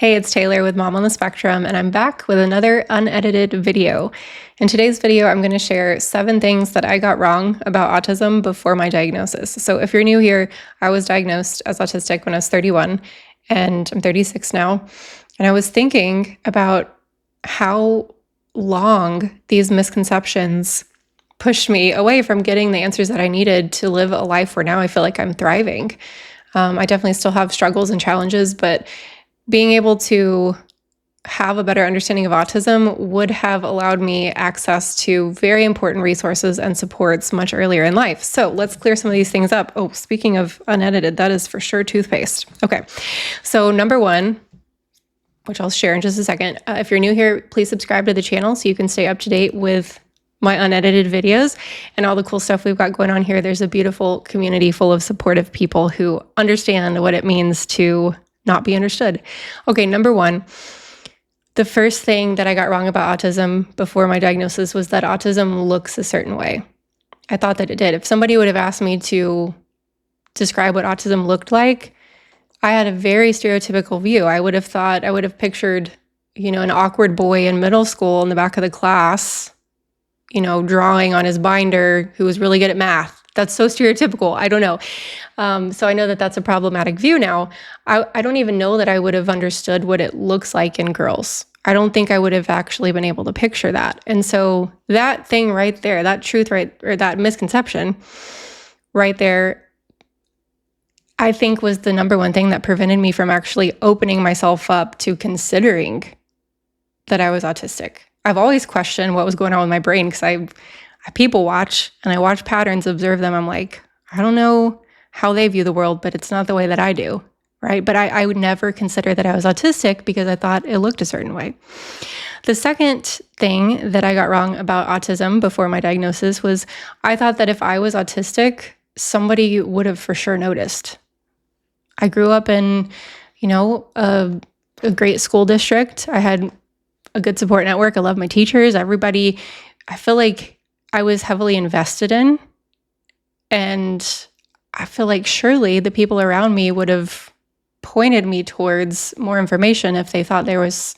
Hey, it's Taylor with Mom on the Spectrum, and I'm back with another unedited video. In today's video, I'm going to share 7 things that I got wrong about autism before my diagnosis. So if you're new here, I was diagnosed as autistic when I was 31, and I'm 36 now. And I was thinking about how long these misconceptions pushed me away from getting the answers that I needed to live a life where now I feel like I'm thriving. I definitely still have struggles and challenges, but being able to have a better understanding of autism would have allowed me access to very important resources and supports much earlier in life. So let's clear some of these things up. Oh, speaking of unedited, that is for sure toothpaste. Okay, so number 1, which I'll share in just a second. If you're new here, please subscribe to the channel so you can stay up to date with my unedited videos and all the cool stuff we've got going on here. There's a beautiful community full of supportive people who understand what it means to not be understood. Okay, number 1, the first thing that I got wrong about autism before my diagnosis was that autism looks a certain way. I thought that it did. If somebody would have asked me to describe what autism looked like, I had a very stereotypical view. I would have pictured, an awkward boy in middle school in the back of the class, drawing on his binder who was really good at math. That's so stereotypical. I don't know. So I know that that's a problematic view now. I don't even know that I would have understood what it looks like in girls. I don't think I would have actually been able to picture that. And so that thing right there, that truth or that misconception right there, I think was the number 1 thing that prevented me from actually opening myself up to considering that I was autistic. I've always questioned what was going on with my brain because I people watch and I watch patterns, observe them. I'm like, I don't know how they view the world, but it's not the way that I do, right? But I would never consider that I was autistic because I thought it looked a certain way. The second thing that I got wrong about autism before my diagnosis was I thought that if I was autistic, somebody would have for sure noticed. I grew up in, a great school district. I had a good support network. I love my teachers. Everybody, I feel like I was heavily invested in. And I feel like surely the people around me would have pointed me towards more information if they thought there was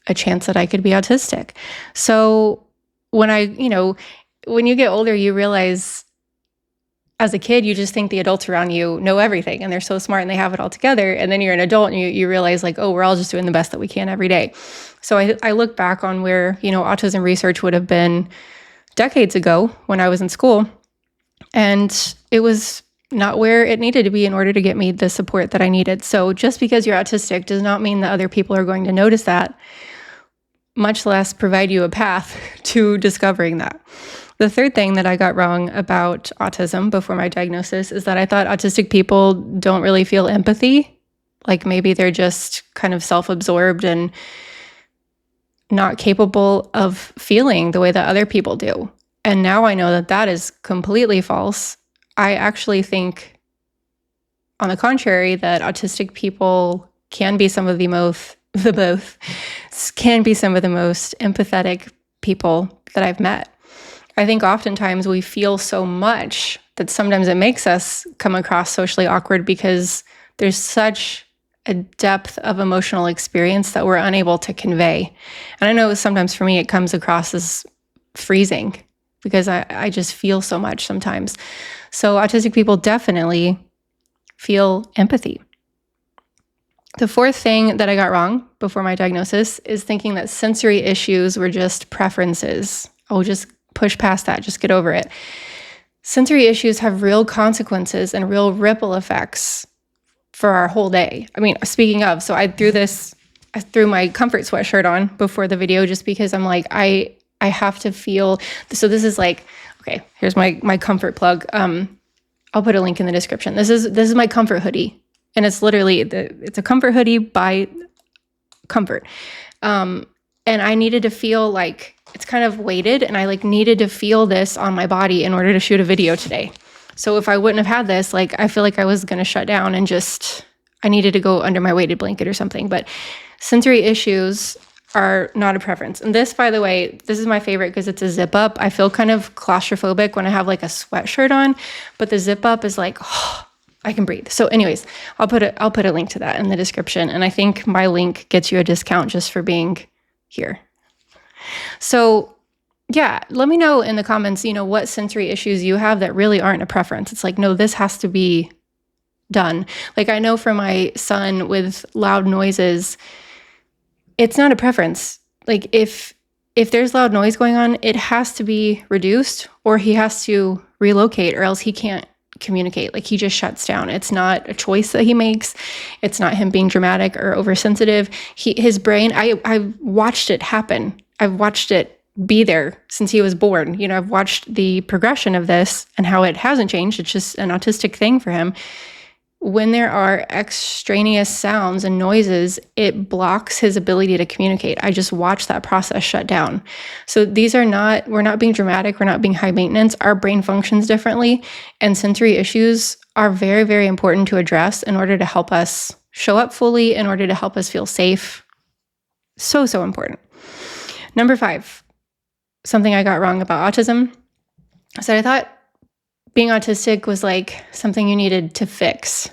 a chance that I could be autistic. So when when you get older, you realize as a kid, you just think the adults around you know everything and they're so smart and they have it all together. And then you're an adult and you realize like, oh, we're all just doing the best that we can every day. So I look back on where, autism research would have been decades ago when I was in school. And it was not where it needed to be in order to get me the support that I needed. So just because you're autistic does not mean that other people are going to notice that, much less provide you a path to discovering that. The third thing that I got wrong about autism before my diagnosis is that I thought autistic people don't really feel empathy. Like maybe they're just kind of self-absorbed and not capable of feeling the way that other people do. And now I know that that is completely false. I actually think, on the contrary, that autistic people can be some of the most empathetic people that I've met. I think oftentimes we feel so much that sometimes it makes us come across socially awkward because there's such a depth of emotional experience that we're unable to convey. And I know sometimes for me it comes across as freezing because I just feel so much sometimes. So autistic people definitely feel empathy. The fourth thing that I got wrong before my diagnosis is thinking that sensory issues were just preferences. Oh, just push past that, just get over it. Sensory issues have real consequences and real ripple effects for our whole day. I mean, speaking of, so I threw my comfort sweatshirt on before the video just because I'm like, I have to feel, so this is like, okay, here's my comfort plug. I'll put a link in the description. This is my comfort hoodie. And it's literally, it's a comfort hoodie by Comfort. And I needed to feel like it's kind of weighted and I needed to feel this on my body in order to shoot a video today. So if I wouldn't have had this, I feel like I was going to shut down and I needed to go under my weighted blanket or something. But sensory issues are not a preference. And this, by the way, this is my favorite because it's a zip up. I feel kind of claustrophobic when I have a sweatshirt on, but the zip up is I can breathe. So anyways, I'll put a link to that in the description. And I think my link gets you a discount just for being here. So yeah, let me know in the comments, what sensory issues you have that really aren't a preference. It's like, no, this has to be done. Like I know for my son with loud noises, it's not a preference. Like if there's loud noise going on, it has to be reduced or he has to relocate or else he can't communicate. Like he just shuts down. It's not a choice that he makes. It's not him being dramatic or oversensitive. His brain, I've watched it happen. I've watched it be there since he was born. I've watched the progression of this and how it hasn't changed. It's just an autistic thing for him. When there are extraneous sounds and noises, it blocks his ability to communicate. I just watch that process shut down. So we're not being dramatic. We're not being high maintenance. Our brain functions differently. And sensory issues are very, very important to address in order to help us show up fully, in order to help us feel safe. So, so important. Number 5, something I got wrong about autism. So I thought being autistic was like something you needed to fix.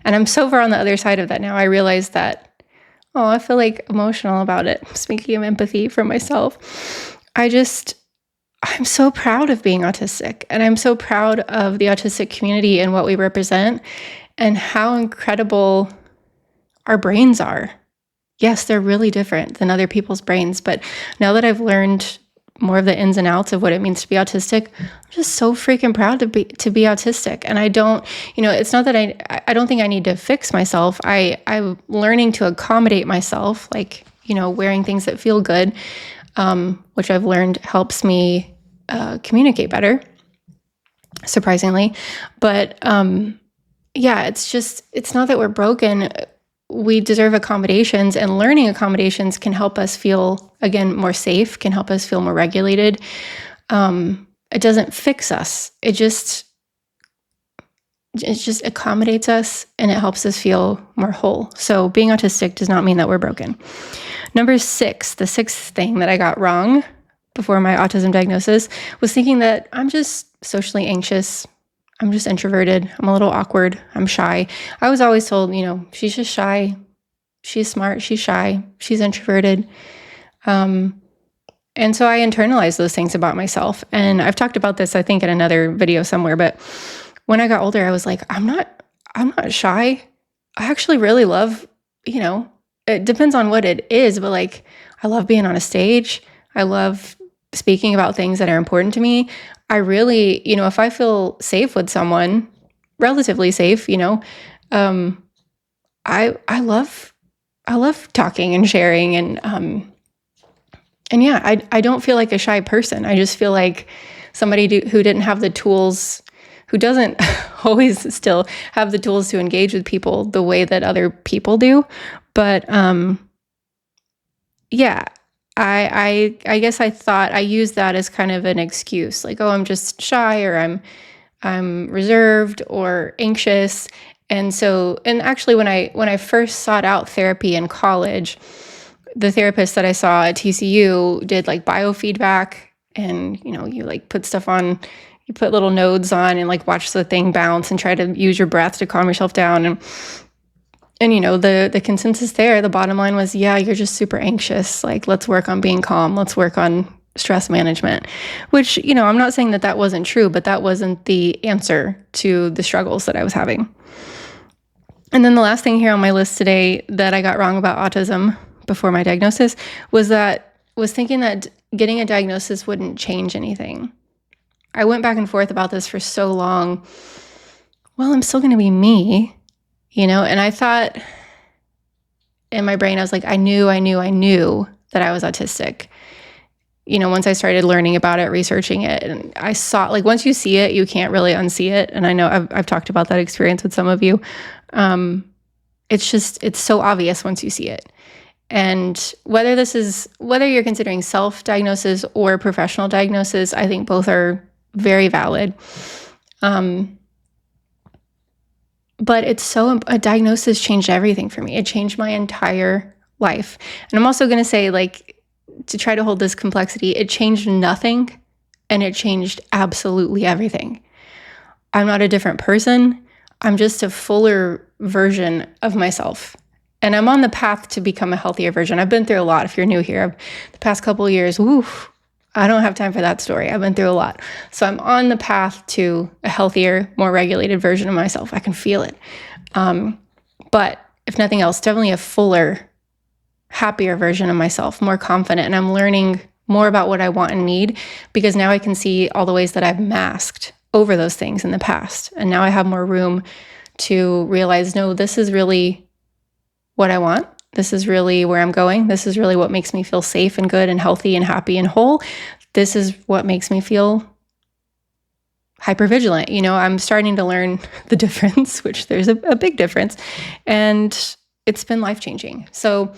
And I'm so far on the other side of that now. I realize that, I feel like emotional about it. Speaking of empathy for myself, I'm so proud of being autistic. And I'm so proud of the autistic community and what we represent and how incredible our brains are. Yes, they're really different than other people's brains. But now that I've learned more of the ins and outs of what it means to be autistic, I'm just so freaking proud to be autistic. And I don't, it's not that I don't think I need to fix myself. I'm learning to accommodate myself, like, wearing things that feel good, which I've learned helps me communicate better, surprisingly. But yeah, it's not that we're broken. We deserve accommodations, and learning accommodations can help us feel, again, more safe, can help us feel more regulated. It doesn't fix us. It just accommodates us and it helps us feel more whole. So being autistic does not mean that we're broken. Number 6, the 6th thing that I got wrong before my autism diagnosis was thinking that I'm just socially anxious. I'm just introverted. I'm a little awkward. I'm shy. I was always told, she's just shy. She's smart. She's shy. She's introverted. And so I internalized those things about myself. And I've talked about this, I think, in another video somewhere. But when I got older, I was like, I'm not shy. I actually really love, it depends on what it is, but like, I love being on a stage. I love speaking about things that are important to me. I really, if I feel safe with someone, relatively safe, I love talking and sharing and yeah, I don't feel like a shy person. I just feel like somebody who didn't have the tools, who doesn't always still have the tools to engage with people the way that other people do. But yeah, I guess I thought I used that as kind of an excuse, like, I'm just shy, or I'm reserved or anxious. And actually when I first sought out therapy in college, the therapist that I saw at TCU did like biofeedback, and you like put stuff on, you put little nodes on and like watch the thing bounce and try to use your breath to calm yourself down. And the consensus there, the bottom line was, yeah, you're just super anxious. Like, let's work on being calm. Let's work on stress management, which, I'm not saying that wasn't true, but that wasn't the answer to the struggles that I was having. And then the last thing here on my list today that I got wrong about autism before my diagnosis was thinking that getting a diagnosis wouldn't change anything. I went back and forth about this for so long. Well, I'm still going to be me. And I thought in my brain, I was like, I knew that I was autistic. Once I started learning about it, researching it, and I saw, like, once you see it, you can't really unsee it. And I know I've talked about that experience with some of you. It's so obvious once you see it. And whether you're considering self-diagnosis or professional diagnosis, I think both are very valid. But a diagnosis changed everything for me. It changed my entire life. And I'm also going to say, like, to try to hold this complexity, it changed nothing and it changed absolutely everything. I'm not a different person. I'm just a fuller version of myself. And I'm on the path to become a healthier version. I've been through a lot. If you're new here, the past couple of years, I don't have time for that story. I've been through a lot. So I'm on the path to a healthier, more regulated version of myself. I can feel it. But if nothing else, definitely a fuller, happier version of myself, more confident. And I'm learning more about what I want and need, because now I can see all the ways that I've masked over those things in the past. And now I have more room to realize, no, this is really what I want. This is really where I'm going. This is really what makes me feel safe and good and healthy and happy and whole. This is what makes me feel hypervigilant. I'm starting to learn the difference, which there's a big difference. And it's been life-changing. So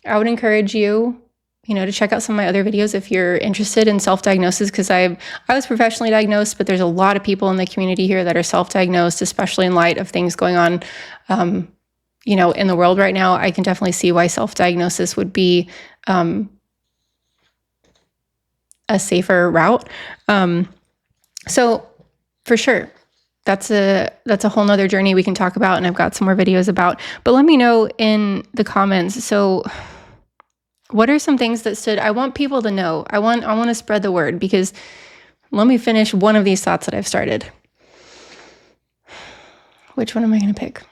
I would encourage you, to check out some of my other videos if you're interested in self-diagnosis, because I was professionally diagnosed, but there's a lot of people in the community here that are self-diagnosed, especially in light of things going on, in the world right now. I can definitely see why self-diagnosis would be a safer route. So for sure, that's a whole nother journey we can talk about, and I've got some more videos about. But let me know in the comments. So what are some things that I want people to know. I want to spread the word, because let me finish one of these thoughts that I've started. Which one am I going to pick?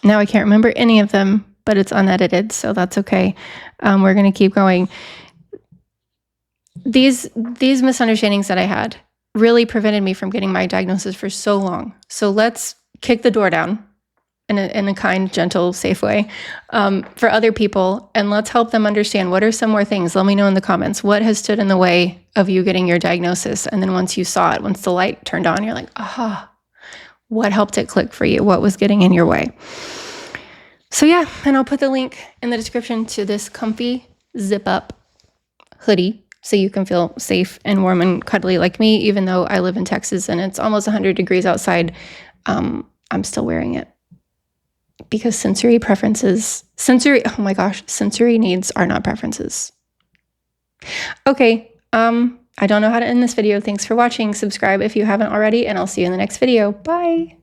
Now I can't remember any of them, but it's unedited, so that's okay. We're going to keep going. These misunderstandings that I had really prevented me from getting my diagnosis for so long. So let's kick the door down in a kind, gentle, safe way for other people, and let's help them understand what are some more things. Let me know in the comments what has stood in the way of you getting your diagnosis. And then once you saw it, once the light turned on, you're like, aha, what helped it click for you? What was getting in your way? So yeah, and I'll put the link in the description to this comfy zip up hoodie, so you can feel safe and warm and cuddly like me. Even though I live in Texas and it's almost 100 degrees outside, I'm still wearing it. Because sensory needs are not preferences. Okay, I don't know how to end this video. Thanks for watching. Subscribe if you haven't already, and I'll see you in the next video. Bye.